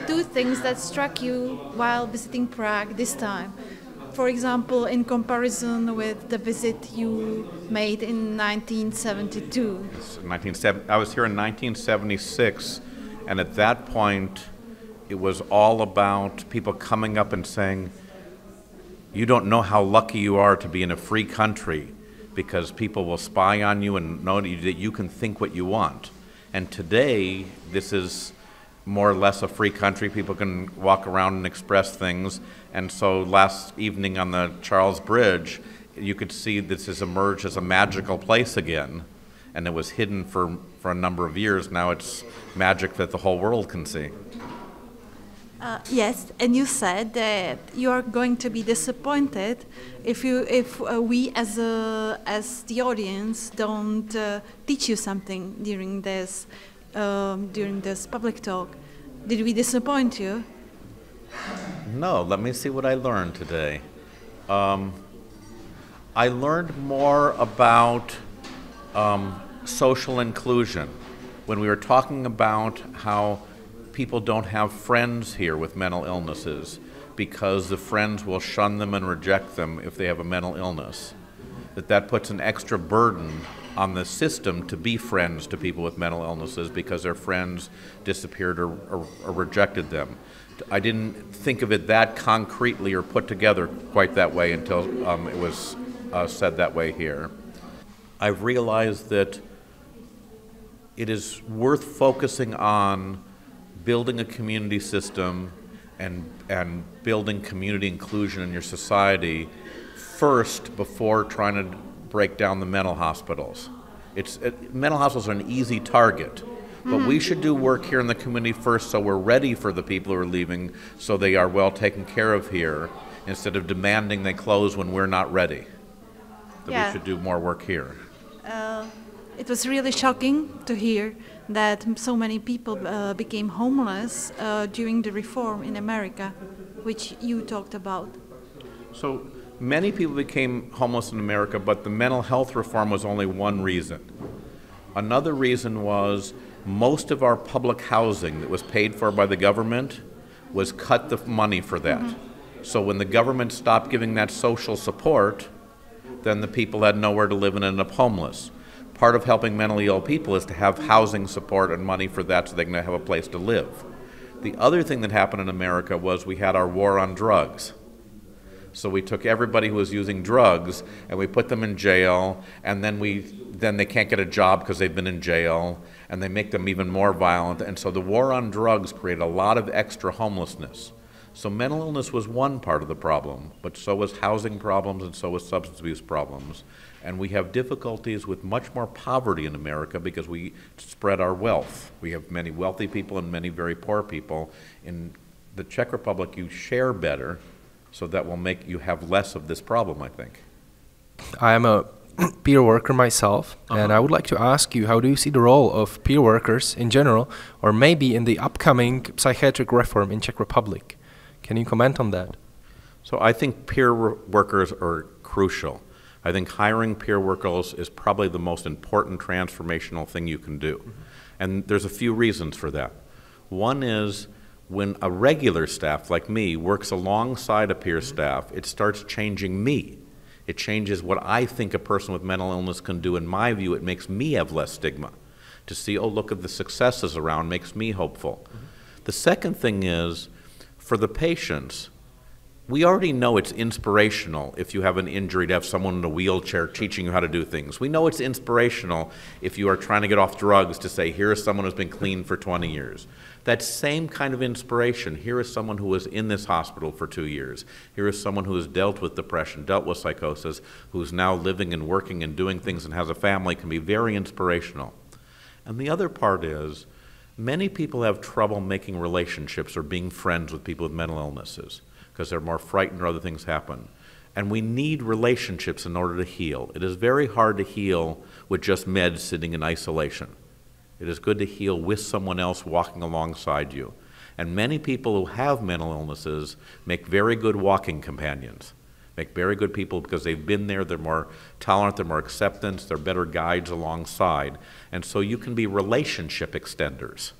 two things that struck you while visiting Prague this time? For example, in comparison with the visit you made in 1972. I was here in 1976, and at that point, it was all about people coming up and saying, you don't know how lucky you are to be in a free country because people will spy on you and know that you can think what you want. And today, this is more or less a free country. People can walk around and express things. And so last evening on the Charles Bridge, you could see this has emerged as a magical place again. And it was hidden for a number of years. Now it's magic that the whole world can see. Yes, and you said that you are going to be disappointed if we as the audience don't teach you something during this public talk. Did we disappoint you? No. Let me see what I learned today. I learned more about social inclusion when we were talking about how people don't have friends here with mental illnesses because the friends will shun them and reject them if they have a mental illness. That puts an extra burden on the system to be friends to people with mental illnesses because their friends disappeared or rejected them. I didn't think of it that concretely or put together quite that way until it was said that way here. I've realized that it is worth focusing on building a community system and building community inclusion in your society first before trying to break down the mental hospitals. Mental hospitals are an easy target, but we should do work here in the community first so we're ready for the people who are leaving so they are well taken care of here instead of demanding they close when we're not ready. We should do more work here. It was really shocking to hear that so many people became homeless during the reform in America, which you talked about. So many people became homeless in America, but the mental health reform was only one reason. Another reason was most of our public housing that was paid for by the government was cut the money for that. So when the government stopped giving that social support, then the people had nowhere to live and ended up homeless. Part of helping mentally ill people is to have housing support and money for that so they can have a place to live. The other thing that happened in America was we had our war on drugs. So we took everybody who was using drugs and we put them in jail, and then they can't get a job because they've been in jail, and they make them even more violent. And so the war on drugs created a lot of extra homelessness. So mental illness was one part of the problem, but so was housing problems and so was substance abuse problems. And we have difficulties with much more poverty in America because we spread our wealth. We have many wealthy people and many very poor people. In the Czech Republic, you share better, so that will make you have less of this problem, I think. I am a peer worker myself, and I would like to ask you, how do you see the role of peer workers in general, or maybe in the upcoming psychiatric reform in Czech Republic? Can you comment on that? So I think peer workers are crucial. I think hiring peer workers is probably the most important transformational thing you can do. And there's a few reasons for that. One is when a regular staff like me works alongside a peer staff, it starts changing me. It changes what I think a person with mental illness can do. In my view, it makes me have less stigma. To see, oh, look at the successes around makes me hopeful. The second thing is, for the patients, we already know it's inspirational if you have an injury to have someone in a wheelchair teaching you how to do things. We know it's inspirational if you are trying to get off drugs to say, here is someone who's been clean for 20 years. That same kind of inspiration, here is someone who was in this hospital for 2 years. Here is someone who has dealt with depression, dealt with psychosis, who's now living and working and doing things and has a family, can be very inspirational. And the other part is, many people have trouble making relationships or being friends with people with mental illnesses because they're more frightened or other things happen. And we need relationships in order to heal. It is very hard to heal with just meds sitting in isolation. It is good to heal with someone else walking alongside you. And many people who have mental illnesses make very good walking companions, make very good people because they've been there, they're more tolerant, they're more acceptance, they're better guides alongside. And so you can be relationship extenders.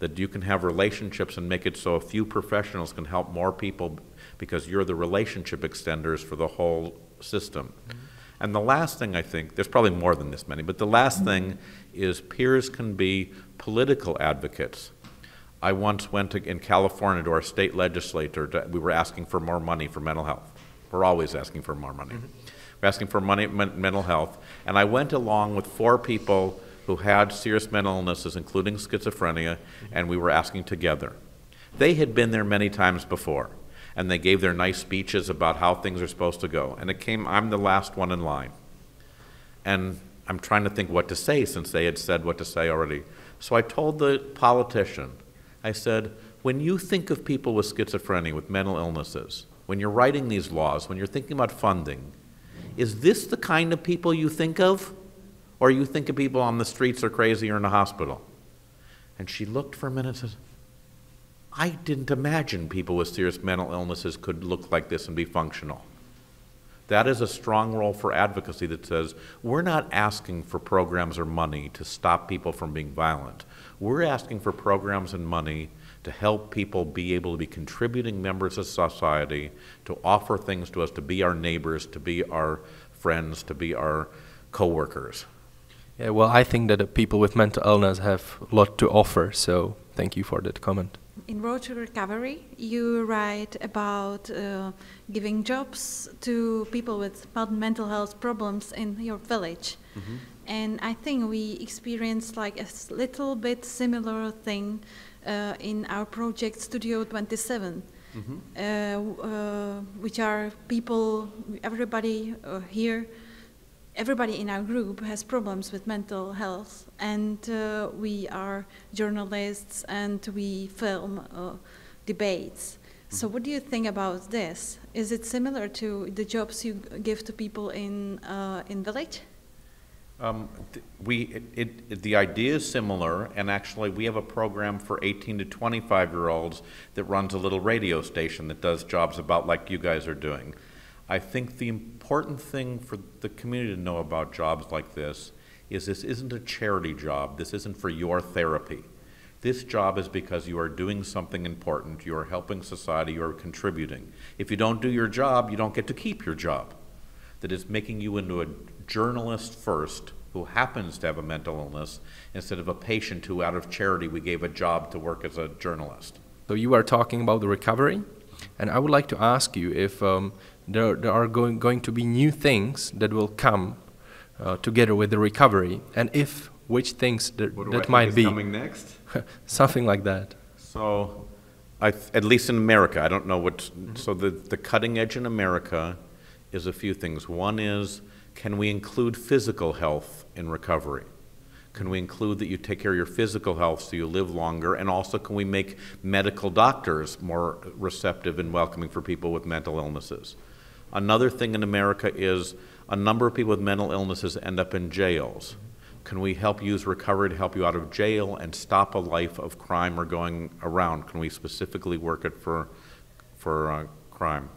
that you can have relationships and make it so a few professionals can help more people because you're the relationship extenders for the whole system. And the last thing I think, there's probably more than this many, but the last thing is peers can be political advocates. I once went in California to our state legislature. We were asking for more money for mental health. We're always asking for more money. We're asking for money mental health. And I went along with 4 people who had serious mental illnesses, including schizophrenia, and we were asking together. They had been there many times before, and they gave their nice speeches about how things are supposed to go. And I'm the last one in line. And I'm trying to think what to say since they had said what to say already. So I told the politician, I said, when you think of people with schizophrenia, with mental illnesses, when you're writing these laws, when you're thinking about funding, is this the kind of people you think of? Or you think of people on the streets or crazy or in a hospital? And she looked for a minute and said, I didn't imagine people with serious mental illnesses could look like this and be functional. That is a strong role for advocacy that says, we're not asking for programs or money to stop people from being violent. We're asking for programs and money to help people be able to be contributing members of society, to offer things to us, to be our neighbors, to be our friends, to be our co-workers. Yeah, well, I think that the people with mental illness have a lot to offer, so thank you for that comment. In Road to Recovery, you write about giving jobs to people with mental health problems in your village. And I think we experienced like a little bit similar thing in our project Studio 27, which are people, everybody here, everybody in our group has problems with mental health, and we are journalists and we film debates. So what do you think about this? Is it similar to the jobs you give to people in village? The idea is similar, and actually we have a program for 18 to 25-year-olds that runs a little radio station that does jobs about like you guys are doing. I think the important thing for the community to know about jobs like this isn't a charity job. This isn't for your therapy. This job is because you are doing something important. You are helping society. You are contributing. If you don't do your job, you don't get to keep your job. That is making you into a journalist first who happens to have a mental illness instead of a patient who, out of charity, we gave a job to work as a journalist. So you are talking about the recovery, and I would like to ask you if there are going to be new things that will come together with the recovery, and if which things that might be coming next. Something like that. So, at least in America, I don't know what. So the cutting edge in America is a few things. One is, can we include physical health in recovery? Can we include that you take care of your physical health so you live longer? And also, can we make medical doctors more receptive and welcoming for people with mental illnesses? Another thing in America is a number of people with mental illnesses end up in jails. Can we help use recovery to help you out of jail and stop a life of crime or going around? Can we specifically work it for crime?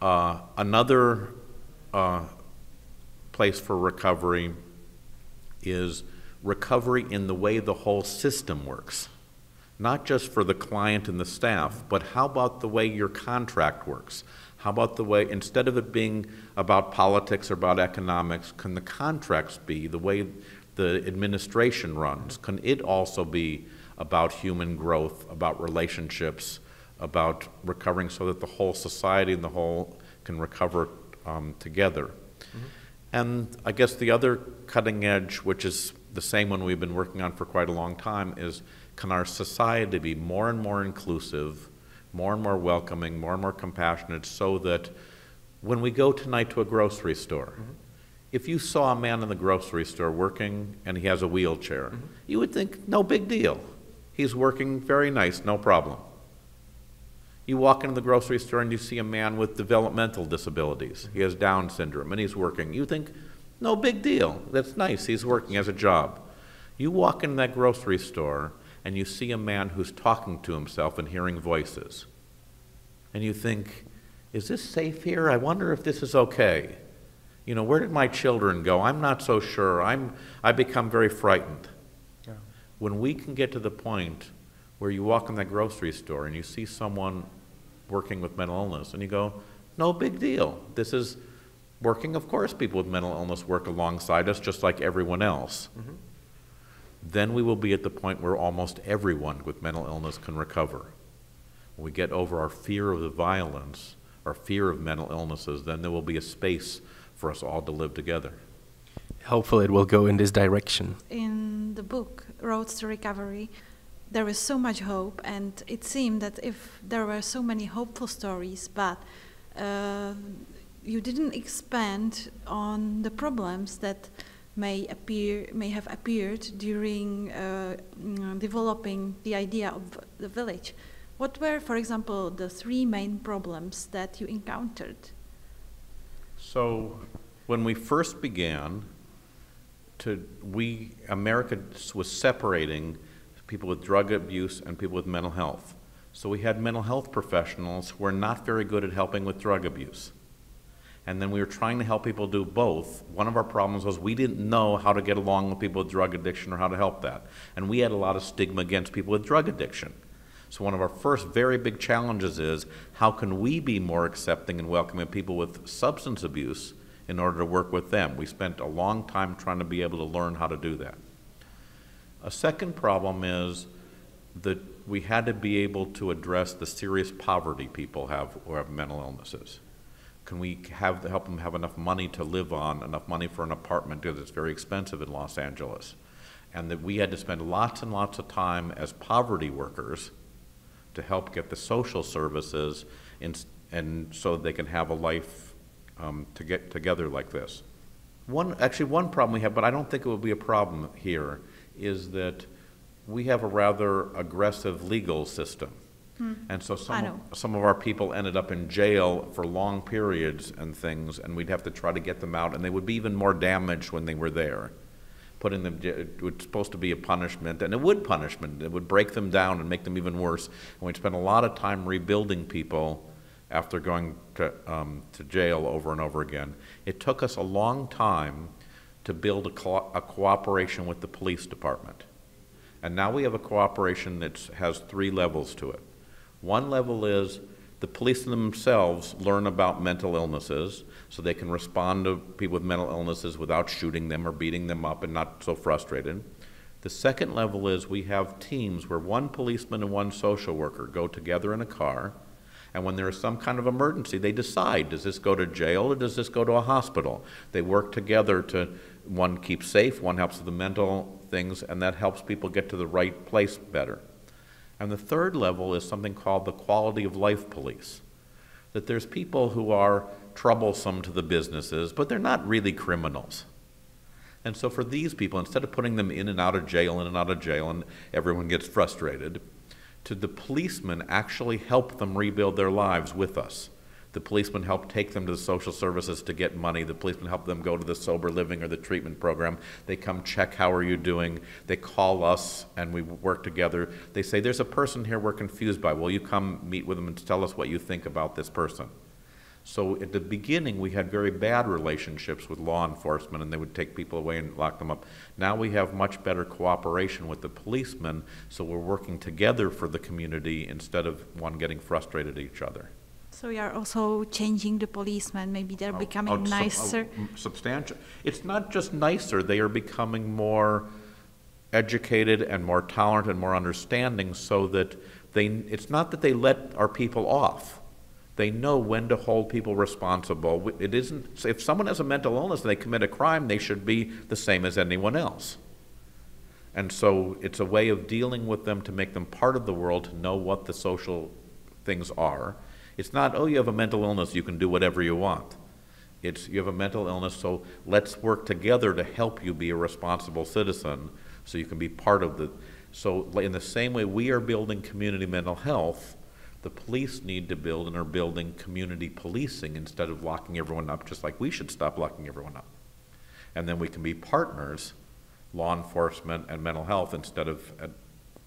Another place for recovery is recovery in the way the whole system works. Not just for the client and the staff, but how about the way your contract works? How about the way, instead of it being about politics or about economics, can the contracts be the way the administration runs? Can it also be about human growth, about relationships, about recovering so that the whole society and the whole can recover together? And I guess the other cutting edge, which is the same one we've been working on for quite a long time, is can our society be more and more inclusive, more and more welcoming, more and more compassionate, so that when we go tonight to a grocery store, if you saw a man in the grocery store working and he has a wheelchair, you would think, no big deal. He's working very nice, no problem. You walk into the grocery store and you see a man with developmental disabilities. He has Down syndrome and he's working. You think, no big deal. That's nice. He's working as a job. You walk in that grocery store and you see a man who's talking to himself and hearing voices. And you think, is this safe here? I wonder if this is okay. You know, where did my children go? I'm not so sure. I become very frightened. Yeah. When we can get to the point where you walk in that grocery store and you see someone working with mental illness and you go, no big deal. This is working. Of course, people with mental illness work alongside us just like everyone else. Then we will be at the point where almost everyone with mental illness can recover. When we get over our fear of the violence, our fear of mental illnesses, then there will be a space for us all to live together. Hopefully it will go in this direction. In the book, Roads to Recovery, there is so much hope, and it seemed that if there were so many hopeful stories, but you didn't expand on the problems that may have appeared during developing the idea of the village. What were, for example, the 3 main problems that you encountered? So, when we first began, America was separating people with drug abuse and people with mental health. So we had mental health professionals who were not very good at helping with drug abuse. And then we were trying to help people do both. One of our problems was we didn't know how to get along with people with drug addiction or how to help that. And we had a lot of stigma against people with drug addiction. So one of our first very big challenges is how can we be more accepting and welcoming of people with substance abuse in order to work with them. We spent a long time trying to be able to learn how to do that. A second problem is that we had to be able to address the serious poverty people have who have mental illnesses. Can we help them have enough money to live on, enough money for an apartment, because it's very expensive in Los Angeles? And that we had to spend lots and lots of time as poverty workers to help get the social services and so they can have a life to get together like this. One problem we have, but I don't think it will be a problem here, is that we have a rather aggressive legal system. And so some of our people ended up in jail for long periods and things, and we'd have to try to get them out, and they would be even more damaged when they were there. Putting them, it was supposed to be a punishment, and it would break them down and make them even worse. And we'd spend a lot of time rebuilding people after going to jail over and over again. It took us a long time to build a cooperation with the police department. And now we have a cooperation that has 3 levels to it. One level is the police themselves learn about mental illnesses so they can respond to people with mental illnesses without shooting them or beating them up and not so frustrated. The second level is we have teams where 1 policeman and 1 social worker go together in a car, and when there is some kind of emergency, they decide, does this go to jail or does this go to a hospital? They work together to, one keeps safe, one helps with the mental things, and that helps people get to the right place better. And the third level is something called the quality of life police. That there's people who are troublesome to the businesses, but they're not really criminals. And so for these people, instead of putting them in and out of jail, and everyone gets frustrated, to the policemen actually help them rebuild their lives with us. The policemen help take them to the social services to get money. The policemen help them go to the sober living or the treatment program. They come check, how are you doing? They call us and we work together. They say, there's a person here we're confused by. Will you come meet with them and tell us what you think about this person? So at the beginning, we had very bad relationships with law enforcement, and they would take people away and lock them up. Now we have much better cooperation with the policemen, so we're working together for the community instead of one getting frustrated at each other. So you are also changing the policemen, maybe they're becoming nicer? Substantial. It's not just nicer, they are becoming more educated and more tolerant and more understanding, so that it's not that they let our people off. They know when to hold people responsible. It isn't, if someone has a mental illness and they commit a crime, they should be the same as anyone else. And so it's a way of dealing with them to make them part of the world, to know what the social things are. It's not, oh, you have a mental illness, you can do whatever you want. It's, you have a mental illness, so let's work together to help you be a responsible citizen so you can be part of the, so in the same way we are building community mental health, the police need to build and are building community policing instead of locking everyone up, just like we should stop locking everyone up. And then we can be partners, law enforcement and mental health, instead of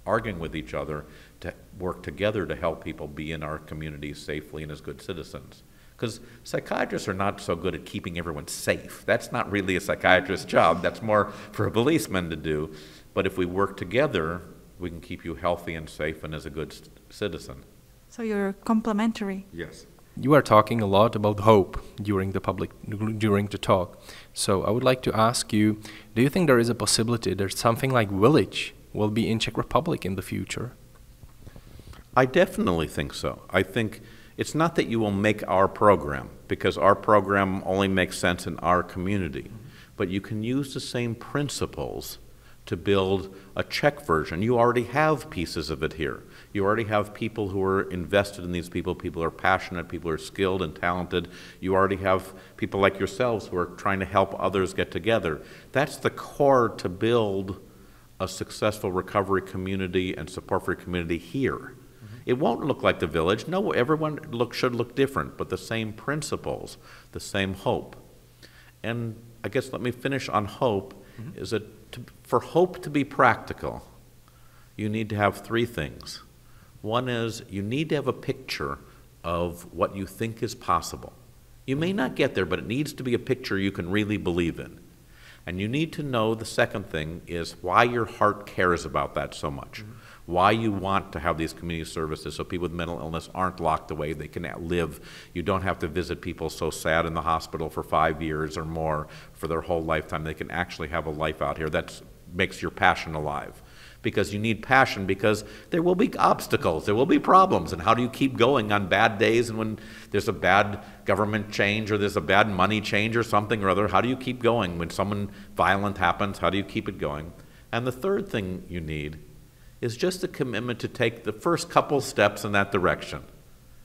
arguing with each other, to work together to help people be in our communities safely and as good citizens. Because psychiatrists are not so good at keeping everyone safe. That's not really a psychiatrist's job. That's more for a policeman to do. But if we work together, we can keep you healthy and safe and as a good citizen. So you're complementary. Yes. You are talking a lot about hope during the talk. So I would like to ask you, do you think there is a possibility that something like Village will be in Czech Republic in the future? I definitely think so. I think it's not that you will make our program, because our program only makes sense in our community, but you can use the same principles to build a Czech version. You already have pieces of it here. You already have people who are invested in these people. People are passionate. People are skilled and talented. You already have people like yourselves who are trying to help others get together. That's the core to build a successful recovery community and support for a community here. It won't look like the Village. No, everyone should look different, but the same principles, the same hope. And I guess let me finish on hope, is that for hope to be practical, you need to have three things. One is you need to have a picture of what you think is possible. You may not get there, but it needs to be a picture you can really believe in. And you need to know, the second thing is why your heart cares about that so much. Why you want to have these community services so people with mental illness aren't locked away, they can live. You don't have to visit people so sad in the hospital for 5 years or more for their whole lifetime. They can actually have a life out here. That makes your passion alive. Because you need passion, because there will be obstacles, there will be problems, and how do you keep going on bad days and when there's a bad government change or there's a bad money change or something or other? How do you keep going when someone violent happens? How do you keep it going? And the third thing you need is just a commitment to take the first couple steps in that direction.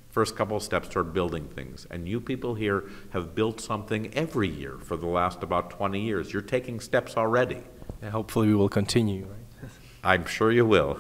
First couple steps toward building things. And you people here have built something every year for the last about 20 years. You're taking steps already. Yeah, hopefully we will continue, right? I'm sure you will.